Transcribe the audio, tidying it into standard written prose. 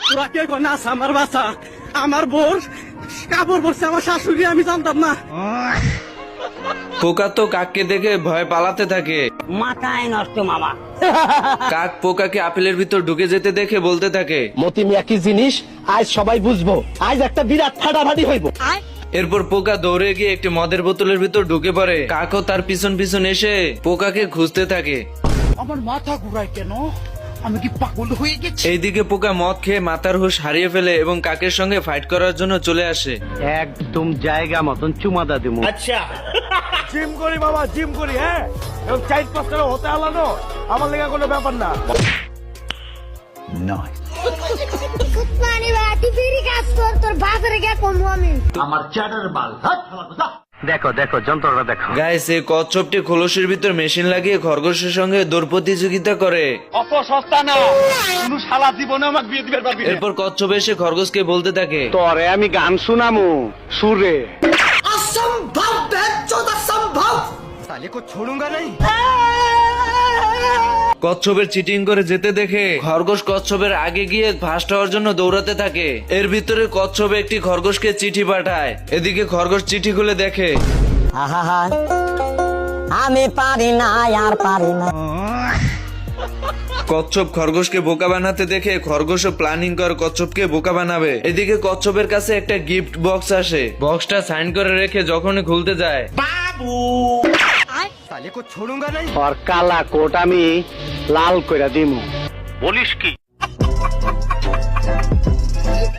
তোরা কে নাচ আমার বাচ্চা আমার বোর কাপড় পরছে আমার শাশুড়ি আমি জানতাম না। পোকা তো কাককে দেখে ভয় পালাতে থাকে। মাথায় নষ্ট মামা। কাক পোকাকে আপেলের ভিতর ঢুকে যেতে দেখে বলতে থাকে, মতি মিয়া কি জিনিস আজ সবাই বুঝবো, আজ একটা বিরাট ফাটাফাটি হইব। এরপর পোকা দৌড়ে গিয়ে একটি মদের বোতলের ভিতর ঢুকে পড়ে। কাকও তার পিছন পিছন এসে পোকাকে খুঁজতে থাকে। আমার মাথা ঘুরায় কেন, আমি কি পাগল হয়ে গেছি? এইদিকে পোকা মদ খেয়ে মাথার হুঁশ হারিয়ে ফেলে এবং কাকের সঙ্গে ফাইট করার জন্য চলে আসে। একদম জায়গা মতন চুমাদা দেবো। আচ্ছা জিম করি বাবা, জিম করি। হ্যাঁ, এবং 4-5 টাকা হতে আলানো আমার লেগে কোনো ব্যাপার না। দেখো দেখো যন্ত্রটা দেখো। গাইস, এই কচ্ছপটি খোলসের ভিতর মেশিন লাগিয়ে খরগোশের সঙ্গে দৌড় প্রতিযোগিতা করে। অত সস্তা না, কোন শালা জীবনে আমাকে বিয়ে দিতে পারবি না। এরপর কচ্ছপ এসে খরগোশকে বলতে থাকে, তরে আমি গান শুনামু সুরে। असंभव बेचौद असंभव साले को छोड़ूंगा नहीं। কচ্ছপের চিটিং করে যেতে দেখে খরগোশ কচ্ছপের আগে গিয়ে ফার্স্ট হওয়ার জন্য দৌড়াতে থাকে। এর ভিতরে কচ্ছপ একটি খরগোশকে চিঠি পাঠায়। এদিকে খরগোশ চিঠি খুলে দেখে, আমি পারি না আর পারি না। কচ্ছপ খরগোশকে বোকা বানাতে দেখে খরগোশও প্ল্যানিং করে কচ্ছপকে বোকা বানাবে। এদিকে কচ্ছপের কাছে একটা গিফট বক্স আসে। বক্সটা সাইন করে রেখে যখনই খুলতে যায়, साले को छोड़ूंगा नहीं। আর কালা কোট আমি লাল কইরা দিমু। বলিস কি?